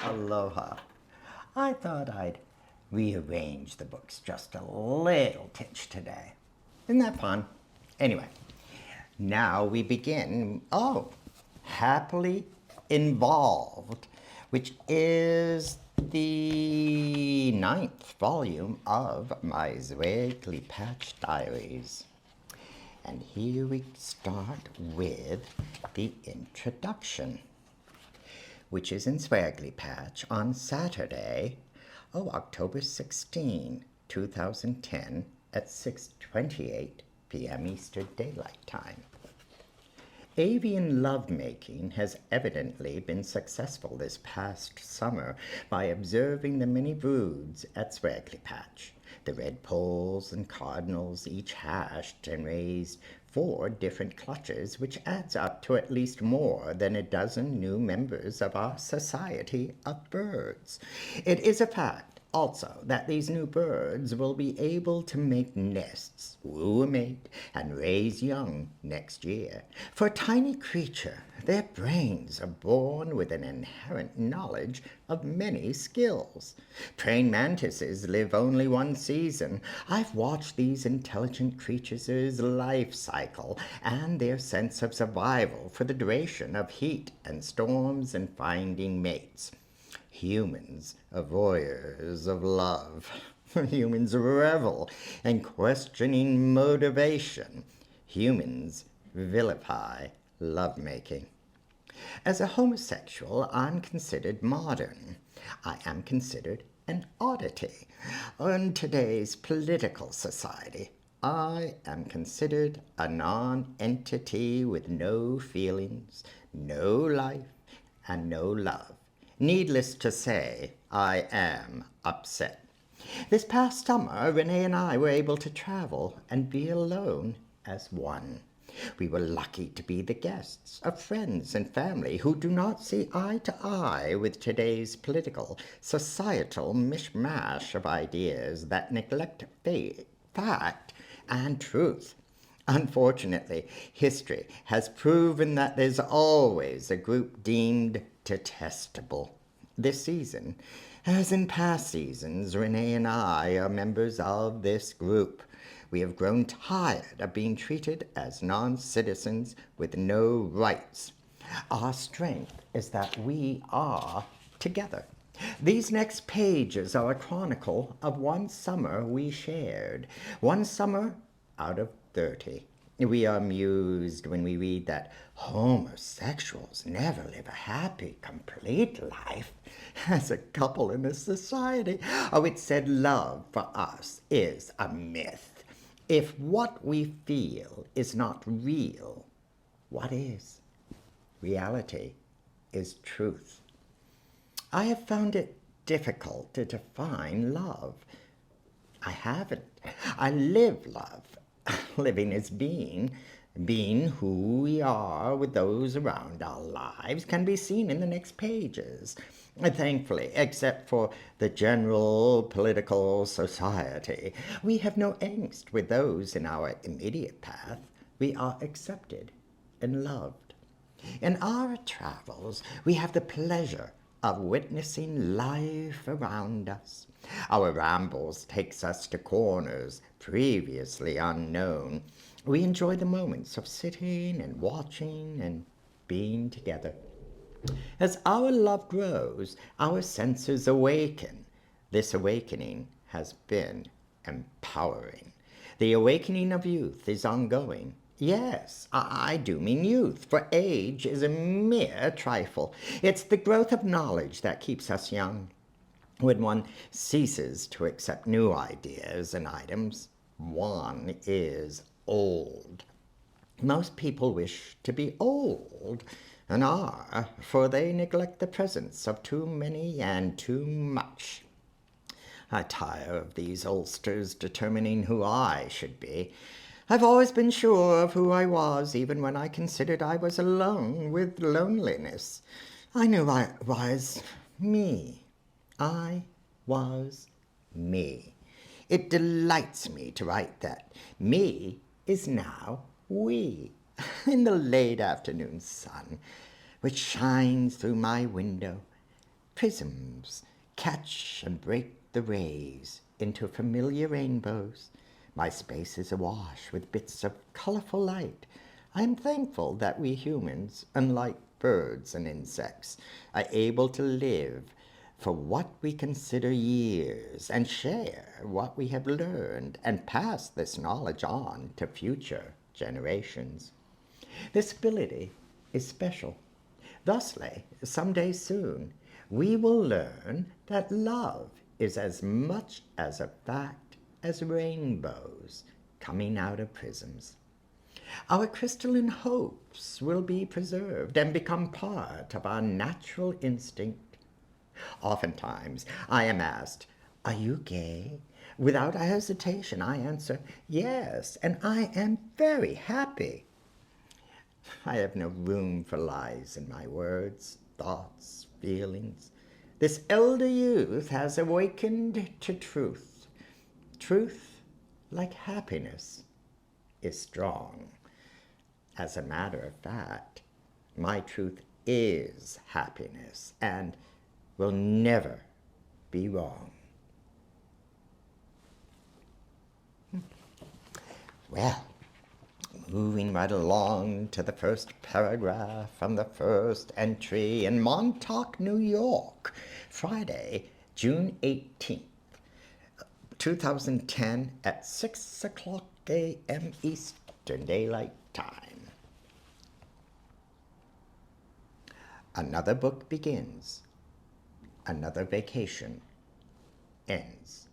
Aloha. I thought I'd rearrange the books just a little titch today. Isn't that fun? Anyway, now we begin, Happily Involved, which is the 9th volume of my Zwerglipatch Diaries. And here we start with the introduction, which is in Zwerglipatch on Saturday, October 16, 2010 at 6:28 p.m. Eastern Daylight Time. Avian lovemaking has evidently been successful this past summer by observing the many broods at Zwerglipatch. The red poles and cardinals each hatched and raised 4 different clutches, which adds up to at least more than a dozen new members of our Society of Birds. It is a fact also that these new birds will be able to make nests, woo a mate, and raise young next year. For a tiny creature, their brains are born with an inherent knowledge of many skills. Praying mantises live only one season. I've watched these intelligent creatures' life cycle and their sense of survival for the duration of heat and storms and finding mates. Humans are voyeurs of love. Humans revel in questioning motivation. Humans vilify lovemaking. As a homosexual, I'm considered modern. I am considered an oddity. In today's political society, I am considered a non-entity with no feelings, no life, and no love. Needless to say, I am upset. This past summer, Renee and I were able to travel and be alone as one. We were lucky to be the guests of friends and family who do not see eye to eye with today's political, societal mishmash of ideas that neglect fact and truth. Unfortunately, history has proven that there's always a group deemed detestable. This season, as in past seasons, Renee and I are members of this group. We have grown tired of being treated as non-citizens with no rights. Our strength is that we are together. These next pages are a chronicle of one summer we shared, one summer out of 30. We are amused when we read that homosexuals never live a happy, complete life as a couple in a society. It said love for us is a myth. If what we feel is not real, what is? Reality is truth. I have found it difficult to define love. I haven't. I live love. Living is being. Being who we are with those around our lives can be seen in the next pages. Thankfully, except for the general political society, we have no angst with those in our immediate path. We are accepted and loved. In our travels, we have the pleasure of witnessing life around us. Our rambles takes us to corners previously unknown. We enjoy the moments of sitting and watching and being together. As our love grows, our senses awaken. This awakening has been empowering. The awakening of youth is ongoing. Yes, I do mean youth, for age is a mere trifle. It's the growth of knowledge that keeps us young. When one ceases to accept new ideas and items, one is old. Most people wish to be old, and are, for they neglect the presence of too many and too much. I tire of these oldsters determining who I should be. I've always been sure of who I was, even when I considered I was alone with loneliness. I knew I was me. I was me. It delights me to write that me is now we. In the late afternoon sun, which shines through my window, Prisms catch and break the rays into familiar rainbows. My space is awash with bits of colorful light. I am thankful that we humans, unlike birds and insects, are able to live for what we consider years and share what we have learned and pass this knowledge on to future generations. This ability is special. Thusly, someday soon, we will learn that love is as much as a fact as rainbows coming out of prisms. Our crystalline hopes will be preserved and become part of our natural instinct. Oftentimes, I am asked, "Are you gay?" Without a hesitation, I answer, "Yes, and I am very happy." I have no room for lies in my words, thoughts, feelings. This elder youth has awakened to truth. Truth, like happiness, is strong. As a matter of fact, my truth is happiness and will never be wrong. Well, moving right along to the first paragraph from the first entry in Montauk, New York, Friday, June 18th, 2010 at 6 o'clock a.m. Eastern Daylight Time. Another book begins. Another vacation ends.